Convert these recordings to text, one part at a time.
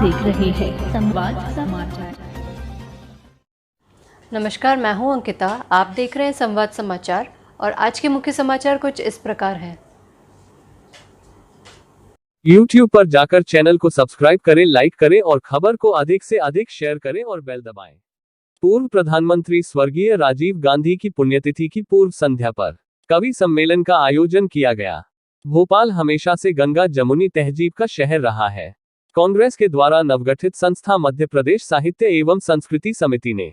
देख रहे हैं संवाद समाचार। नमस्कार, मैं हूं अंकिता। आप देख रहे हैं संवाद समाचार और आज के मुख्य समाचार कुछ इस प्रकार हैं। YouTube पर जाकर चैनल को सब्सक्राइब करें, लाइक करें और खबर को अधिक से अधिक शेयर करें और बेल दबाएं। पूर्व प्रधानमंत्री स्वर्गीय राजीव गांधी की पुण्यतिथि की पूर्व संध्या पर कवि सम्मेलन का आयोजन किया गया। भोपाल हमेशा से गंगा जमुनी तहजीब का शहर रहा है। कांग्रेस के द्वारा नवगठित संस्था मध्य प्रदेश साहित्य एवं संस्कृति समिति ने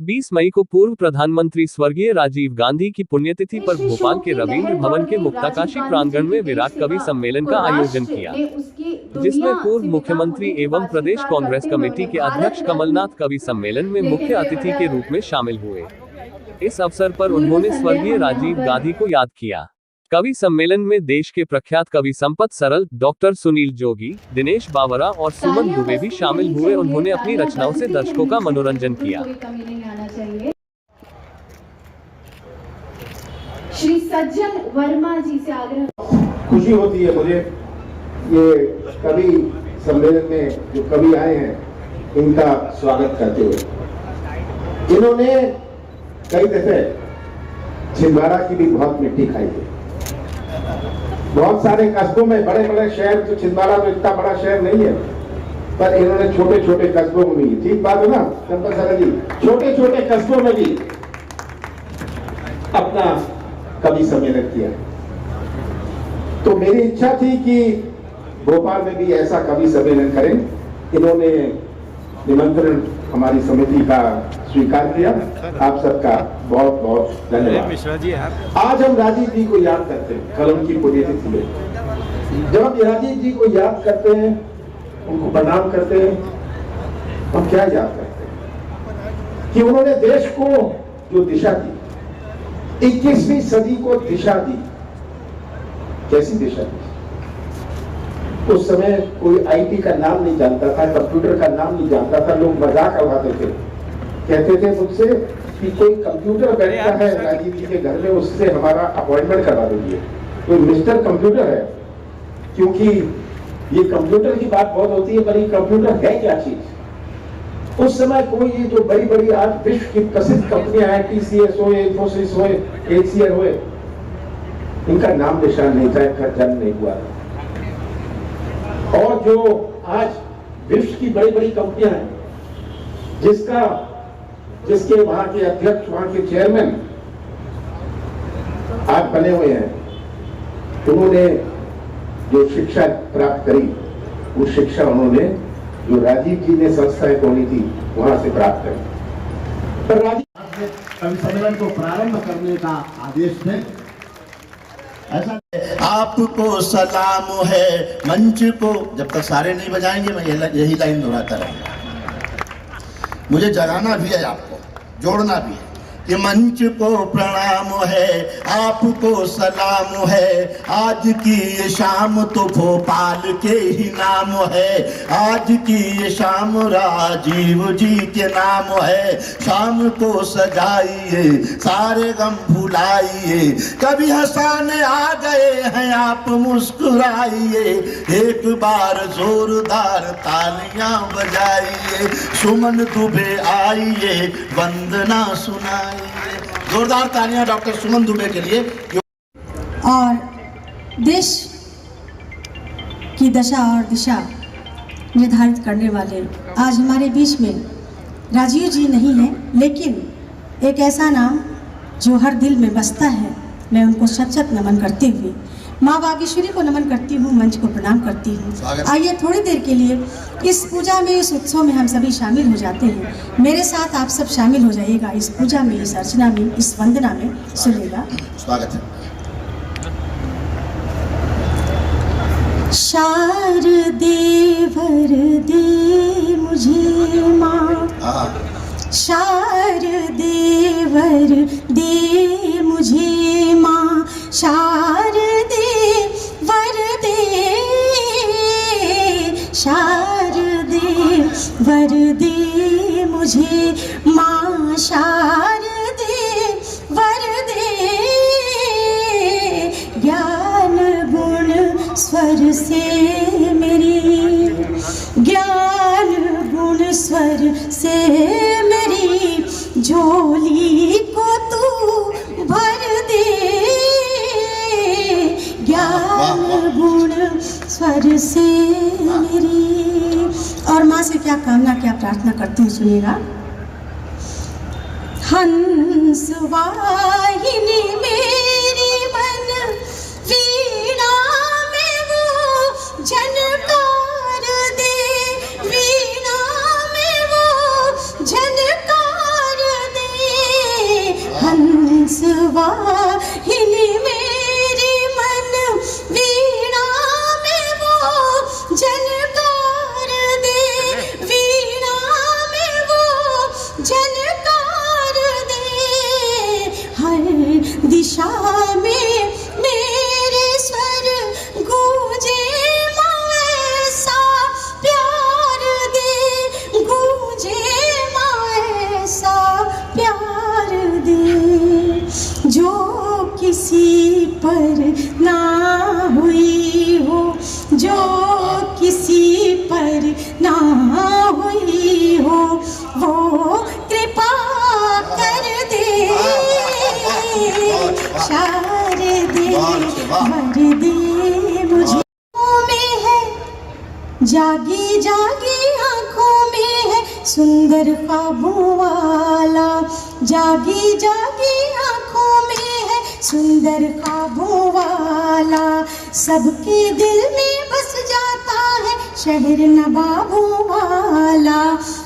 20 मई को पूर्व प्रधानमंत्री स्वर्गीय राजीव गांधी की पुण्यतिथि पर भोपाल के रवींद्र भवन के मुक्ताकाशी प्रांगण में विराट कवि सम्मेलन का आयोजन किया, जिसमें पूर्व मुख्यमंत्री एवं प्रदेश कांग्रेस कमेटी के अध्यक्ष कमलनाथ कवि सम्मेलन में मुख्य अतिथि के रूप में शामिल हुए। इस अवसर पर उन्होंने स्वर्गीय राजीव गांधी को याद किया। कवि सम्मेलन में देश के प्रख्यात कवि संपत सरल, डॉक्टर सुनील जोगी, दिनेश बावरा और सुमन दुबे भी शामिल हुए। उन्होंने अपनी रचनाओं से दर्शकों का मनोरंजन किया। श्री सज्जन वर्मा जी से आग्रह। खुशी होती है मुझे ये कवि सम्मेलन में जो कवि आए हैं इनका स्वागत करते हुए। इन्होंने कई दफे छिंदवाड़ा की भी बहुत मिट्टी खाई है। बहुत सारे कस्बों में, बड़े बड़े शहर, जो छिंदवाड़ा तो इतना बड़ा शहर नहीं है, पर इन्होंने छोटे छोटे कस्बों में भी, ठीक बात है ना संपत सरल जी, छोटे छोटे कस्बों में भी अपना कवि सम्मेलन किया। तो मेरी इच्छा थी कि भोपाल में भी ऐसा कवि सम्मेलन करें। इन्होंने निमंत्रण हमारी समिति का स्वीकार किया। आप सबका बहुत बहुत धन्यवाद। आज हम राजीव जी को याद करते हैं, कल उनकी पुण्यतिथि है। जब हम राजीव जी को याद करते हैं, उनको प्रणाम करते हैं, हम क्या याद करते हैं कि उन्होंने देश को जो दिशा दी, 21वीं सदी को दिशा दी। कैसी दिशा दी? उस समय कोई आईटी का नाम नहीं जानता था, कंप्यूटर का नाम नहीं जानता था। लोग मजाक उड़ाते थे, कहते थे मुझसे कि कोई कंप्यूटर बैठता है राजीव जी के घर में, उससे हमारा अपॉइंटमेंट करवा दीजिए। तो मिस्टर कंप्यूटर है, क्योंकि ये कंप्यूटर की बात बहुत होती है, पर ये कंप्यूटर है क्या चीज? उस समय कोई ये जो बड़ी बड़ी आज विश्व की प्रसिद्ध कंपनियां हैं, टीसीएस हो, इन्फोसिस हो, एचसीएल हो, इनका नाम निशान नहीं था, इनका जन्म नहीं हुआ। और जो आज विश्व की बड़ी बड़ी कंपनियां हैं, जिसके वहां के अध्यक्ष, वहां के चेयरमैन आज बने हुए हैं, उन्होंने जो शिक्षा प्राप्त करी, वो शिक्षा उन्होंने जो राजीव जी ने संस्थाएं खोली थी वहां से प्राप्त करी। पर राजीव कवि सम्मेलन को प्रारंभ करने का आदेश थे। ऐसा आपको सलाम है मंच को, जब तक सारे नहीं बजाएंगे मैं यही लाइन दोहराता रहूंगा। मुझे जगाना भी है, आपको जोड़ना भी है। ये मंच को प्रणाम है, आपको सलाम है। आज की ये शाम तो भोपाल के ही नाम है। आज की ये शाम राजीव जी के नाम है। शाम को सजाइए, सारे गम भुलाइए, कभी हंसाने आ गए हैं आप, मुस्कुराइए। एक बार जोरदार तालियां बजाइए, सुमन दुबे आइए, वंदना सुनाइए। जोरदार तालियां डॉक्टर सुमन दुबे के लिए। और देश की दशा और दिशा निर्धारित करने वाले आज हमारे बीच में राजीव जी नहीं है, लेकिन एक ऐसा नाम जो हर दिल में बसता है। मैं उनको सच सच नमन करते हुए माँ बागेश्वरी को नमन करती हूँ, मंच को प्रणाम करती हूँ। आइए थोड़ी देर के लिए इस पूजा में, इस उत्सव में हम सभी शामिल हो जाते हैं। मेरे साथ आप सब शामिल हो जाइएगा इस पूजा में, इस अर्चना में, इस वंदना में। सुनिएगा। स्वागत है। शारदे वरदे मुझे माँ, शारदे वरदे मुझे माँ, शारदे वरदे, शारदे वरदे मुझे माँ, शारदे वरदे। ज्ञान गुण स्वर से मेरी, ज्ञान से मेरी। और माँ से क्या कामना क्या प्रार्थना करती हूँ सुनिएगा। हंस वाहिनी मेरी मन वीणा में वो झनकार दे, वीणा में वो झनकार दे। हंस वाहिनी मेरी मन वीणा में वो झनकार दे, वीणा में वो झनकार दे। हर दिशा में मेरे स्वर गूंजे माँ ऐसा प्यार दे, गूंजे माँ ऐसा प्यार दे। जो किसी पर ना हुई हो, जो किसी पर ना हुई हो, वो कृपा कर दे। शारदे भर दे मुझे में है, जागी जागी आंखों में है सुंदर ख्वाबों वाला, जागी जागी आंखों में है सुंदर ख्वाबों वाला। सबके दिल में बस जाता है शहर नवाबों वाला,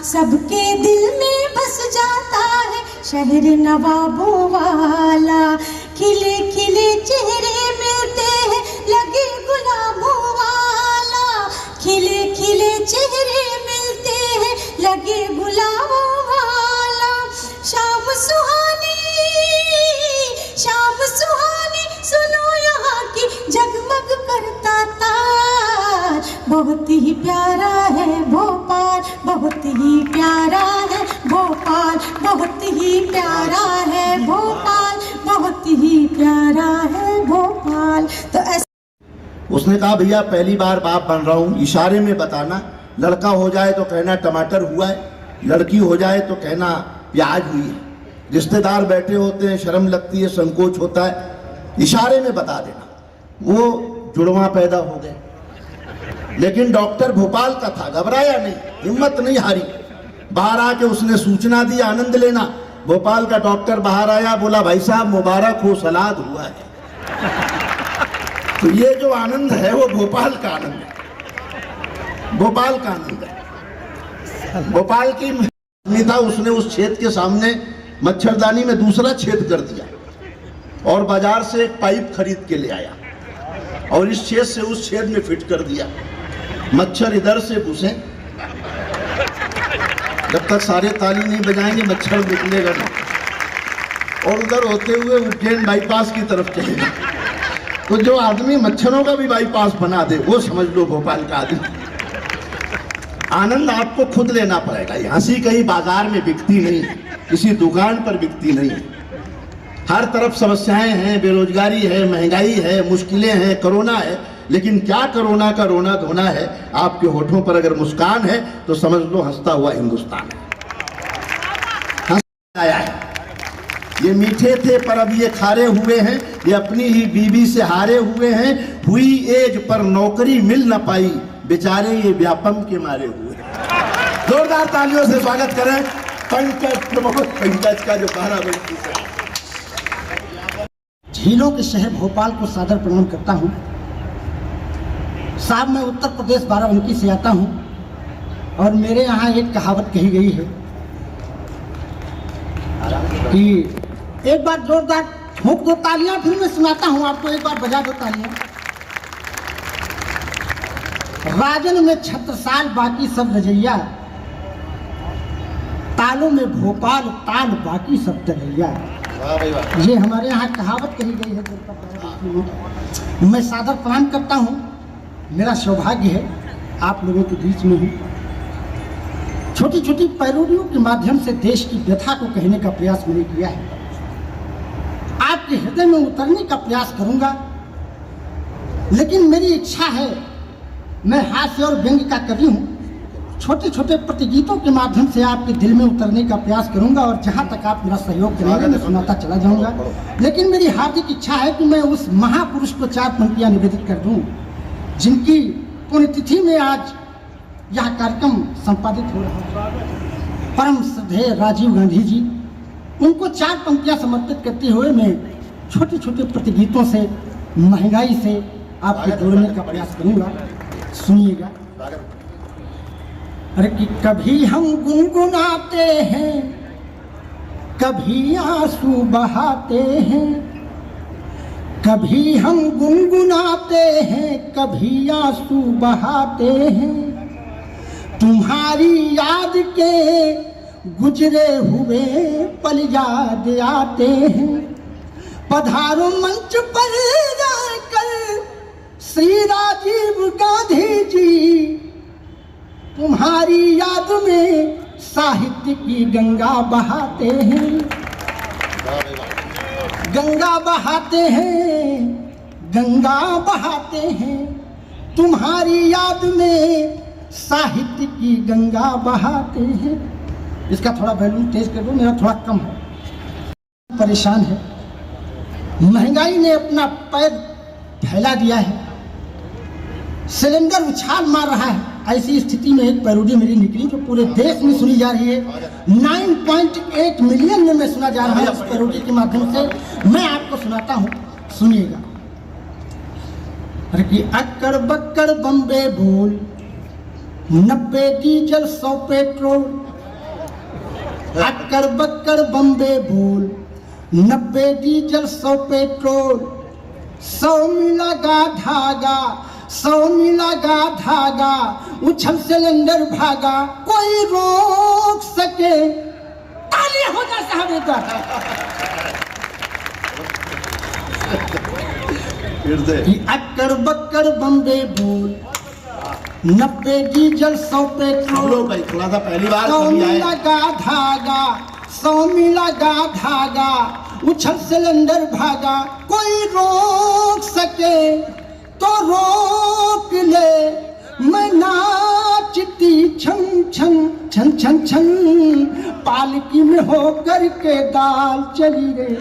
सबके दिल में बस जाता है शहर नवाबों वाला। खिले खिले चेहरे मिलते हैं लगे गुलाबों वाला, खिले खिले चेहरे मिलते हैं लगे गुलाबों वाला। शाम सुहानी, शाम सुहानी सुनो यहाँ की जगमग करता तार। बहुत ही प्यारा है भोपाल, बहुत ही प्यारा है भोपाल, बहुत ही प्यारा है भोपाल, बहुत ही प्यारा है भोपाल। तो ऐसे उसने कहा भैया पहली बार बाप बन रहा हूँ, इशारे में बताना, लड़का हो जाए तो कहना टमाटर हुआ है, लड़की हो जाए तो कहना प्याज हुई है। रिश्तेदार बैठे होते हैं, शर्म लगती है, संकोच होता है, इशारे में बता देना। वो जुड़वा पैदा हो गए, लेकिन डॉक्टर भोपाल का था, घबराया नहीं, हिम्मत नहीं हारी। बाहर आके उसने सूचना दी, आनंद लेना। भोपाल का डॉक्टर बाहर आया, बोला भाई साहब मुबारक हो, सलाद हुआ है। तो ये जो आनंद है वो भोपाल का आनंद है, भोपाल का आनंद है। भोपाल की नेता उसने उस छेद के सामने मच्छरदानी में दूसरा छेद कर दिया और बाजार से एक पाइप खरीद के ले आया और इस छेद से उस छेद में फिट कर दिया। मच्छर इधर से घुसे, जब तक सारे ताली नहीं बजाएंगे मच्छर निकलेगा नहीं, और उधर होते हुए उज्जैन बाईपास की तरफ चलेगा। तो जो आदमी मच्छरों का भी बाईपास बना दे वो समझ लो भोपाल का आदमी। आनंद आपको खुद लेना पड़ेगा। ये हंसी कहीं बाजार में बिकती नहीं, किसी दुकान पर बिकती नहीं। हर तरफ समस्याएं हैं, बेरोजगारी है, महंगाई है, मुश्किलें हैं, कोरोना है, लेकिन क्या कोरोना का रोना धोना है। आपके होठों पर अगर मुस्कान है तो समझ लो हंसता हुआ हिंदुस्तान है। हंस आया है, ये मीठे थे पर अब ये खारे हुए हैं, ये अपनी ही बीवी से हारे हुए हैं। हुई एज पर नौकरी मिल न पाई, बेचारे ये व्यापम के मारे हुए। जोरदार तालियों से स्वागत करें पंकज, प्रमोद पंकज का जो 12 बजे है। झीलों के शहर भोपाल को सादर प्रणाम करता हूँ। साहब मैं उत्तर प्रदेश बाराबंकी से आता हूँ और मेरे यहाँ एक कहावत कही गई है कि एक बार जोरदार ठोक दो तालियां, फिर मैं सुनाता हूँ आपको, एक बार बजा दो तालियां। राजन में छत्रसाल बाकी सब रजैया, तालों में भोपाल ताल बाकी सब तरैया। ये हमारे यहाँ कहावत कही गई है। मैं सादर प्रणाम करता हूँ। मेरा सौभाग्य है आप लोगों के बीच में हूँ। छोटी छोटी पैरोडियों के माध्यम से देश की व्यथा को कहने का प्रयास मैंने किया है। आपके हृदय में उतरने का प्रयास करूंगा, लेकिन मेरी इच्छा है, मैं हास्य और व्यंग्य का कवि हूँ। छोटे छोटे प्रतिगीतों के माध्यम से आपके दिल में उतरने का प्रयास करूंगा और जहाँ तक आप मेरा सहयोग करेंगे मैं सुनाता चला जाऊंगा। लेकिन मेरी हार्दिक इच्छा है कि मैं उस महापुरुष को 4 पंक्तियाँ निवेदित कर दूं जिनकी पुण्यतिथि में आज यह कार्यक्रम संपादित हो रहा है। परम श्रद्धेय राजीव गांधी जी, उनको 4 पंक्तियां समर्पित करते हुए मैं छोटे छोटे प्रतिगीतों से, महंगाई से आपको जोड़ने का प्रयास करूंगा। सुनिएगा। अरे कि कभी हम गुनगुनाते हैं, कभी आंसू बहाते हैं, कभी हम गुनगुनाते हैं, कभी आंसू बहाते हैं, तुम्हारी याद के गुजरे हुए पल याद आते हैं। पधारो मंच पर जाकर श्री राजीव गांधी जी, तुम्हारी याद में साहित्य की गंगा बहाते हैं, गंगा बहाते हैं, गंगा बहाते हैं, तुम्हारी याद में साहित्य की गंगा बहाते हैं। इसका थोड़ा वॉल्यूम तेज कर दो, मेरा थोड़ा कम है। परेशान है, महंगाई ने अपना पैर फैला दिया है, सिलेंडर उछाल मार रहा है। ऐसी स्थिति में एक पैरोडी मेरी निकली जो पूरे देश में सुनी जा रही है। 9.8 मिलियन में मैं सुना जा रहा है। इस पैरोडी के माध्यम से मैं आपको सुनाता हूँ, सुनिएगा। अरे कि अक्कड़ बक्कड़ बम्बे बोल, 90 डीजल 100 पेट्रोल, अक्कड़ बक्कड़ बम्बे बोल, 90 डीजल 100 पेट्रोल, 100 मिला गा धागा, 100 मिला गा धागा, उछल सिलेंडर भागा, कोई रोक सके, ताली हो जा साहब इधर। अक्कड़ बक्कड़ बम्बे बोल, 90 डीजल 100 पेट्रोल, थोड़ा सा पहली बार 100 मिला गा धागा, 100 मिला गा धागा, उछल सिलेंडर भागा, कोई रोक सके तो रोक ले, मैं नाचती छन छन छन छन छन, पालकी में होकर के दाल चली रे।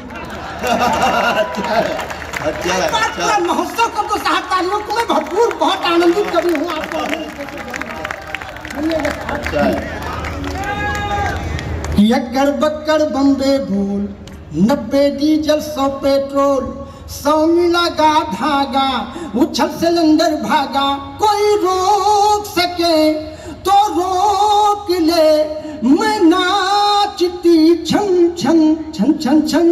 अच्छा महोत्सव कर दो साहब, तालियों को मैं भरपूर बहुत आनंदित कभी हूँ आपको। अक्कड़ बक्कड़ बम्बे बोल, 90 डीजल 100 पेट्रोल, 100 मिला गा धागा, उछल सिलेंडर भागा, कोई रोक सके तो रोक ले, मैं नाचती छन छन छन छन छन,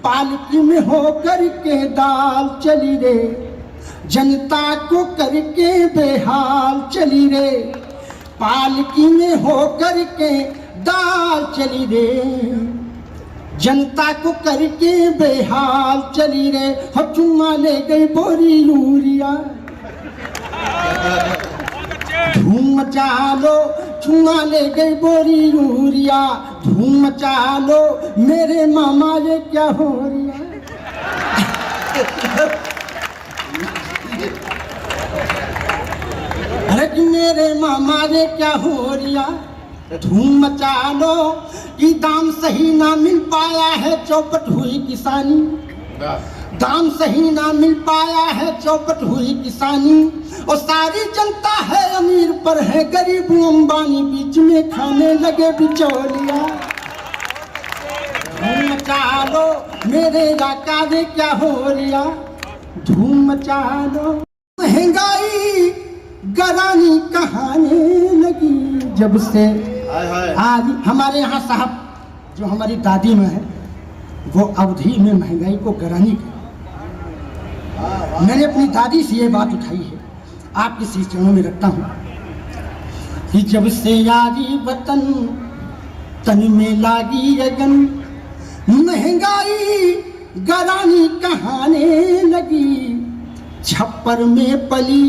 पालकी में होकर के दाल चली रे, जनता को करके बेहाल चली रे, पालकी में होकर के दाल चली रे, जनता को करके बेहाल चली रे। हो चुम्मा ले गई बोरी यूरिया, धूम मचा लो, चुम्मा ले गई बोरी यूरिया, धूम मचा लो, मेरे मामा ये क्या हो रिया। अरे मेरे मामा ये क्या हो रिया, धूम मचा लो कि दाम सही ना मिल पाया है, चौपट हुई किसानी, दाम सही ना मिल पाया है, चौपट हुई किसानी, और सारी जनता है अमीर पर है गरीब अंबानी, बीच में खाने लगे बिचौलिया। धूम मचा लो मेरे राका रे क्या हो रिया, धूम मचा लो। महंगाई गरानी कहाने लगी जब से आज हमारे यहाँ साहब जो हमारी दादी माँ है वो अवधि में महंगाई को गरानी कर। मैंने अपनी दादी से ये बात उठाई है, आपके शीश चरणों में रखता हूँ कि जब से यारी वतन तन में लागी अगन, महंगाई गरानी कहाने लगी, छप्पर में पली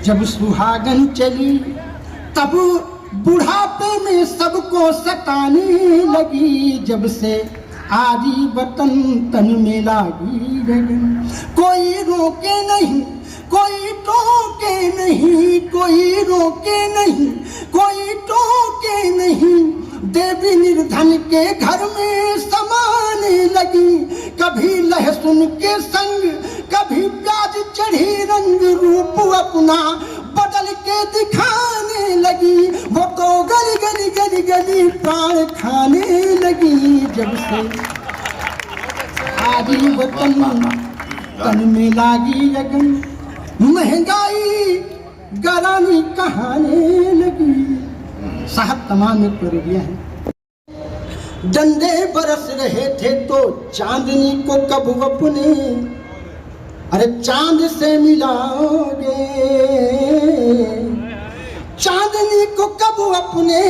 जब सुहागन चली, तब बुढ़ापे में सबको सताने लगी, जब से आरी वतन तन में लागी लगन, कोई रोके नहीं, कोई टोके नहीं, कोई रोके नहीं, कोई टोके नहीं, देवी निर्धन के घर में समाने लगी, कभी लहसुन के संग, कभी प्याज चढ़ी रंग रूप अपना बदल के दिखाने लगी, वो तो गली गली गली गली प्राण खाने लगी। जब से आदि वतन तन में लागी लगन, महंगाई गरानी कहाने लगी। साहब तमाम एक परिया है। डंडे बरस रहे थे तो चांदनी को कब अपने, अरे चांद से मिलाओगे, चांदनी को कब अपने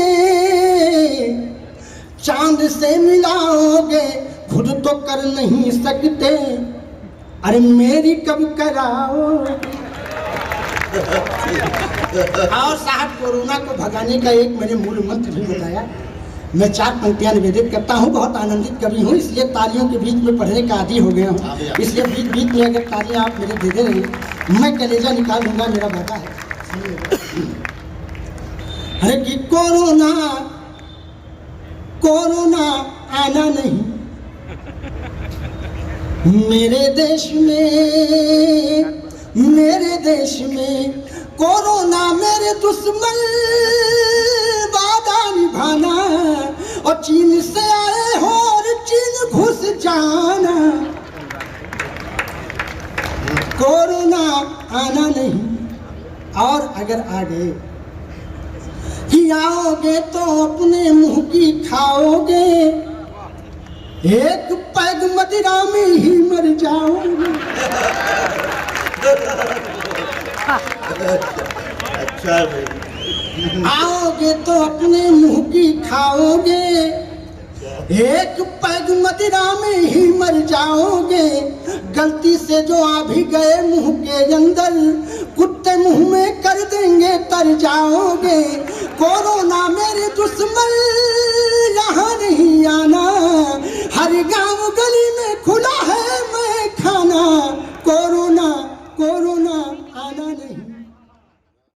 चांद से मिलाओगे, खुद तो कर नहीं सकते, अरे मेरी कब कराओगे। और साहब कोरोना को भगाने का एक मैंने मूल मंत्र भी बताया। मैं 4 पंक्तियां निवेदित करता हूँ। बहुत आनंदित कवि हूँ, इसलिए तालियों के बीच में पढ़ने का आदी हो गया हूँ। इसलिए बीच बीच में अगर तालियां आप मेरे दे दे रहे, मैं कलेजा निकाल दूंगा, मेरा वादा है। अरे कि कोरोना कोरोना आना नहीं मेरे देश में, मेरे देश में कोरोना मेरे दुश्मन, वादा निभाना, और चीन से आए हो और चीन घुस जाना। कोरोना आना नहीं, और अगर आ गए कि आओगे तो अपने मुंह की खाओगे, एक पैग मदिरा में ही मर जाओगे। अच्छा आओगे तो अपने मुंह की खाओगे, एक पैग मदिरा में ही मर जाओगे। गलती से जो आ भी गए मुंह के अंदर, कुत्ते मुंह में कर देंगे तर जाओगे। कोरोना मेरे दुश्मन, यहाँ नहीं आना, हर गांव गली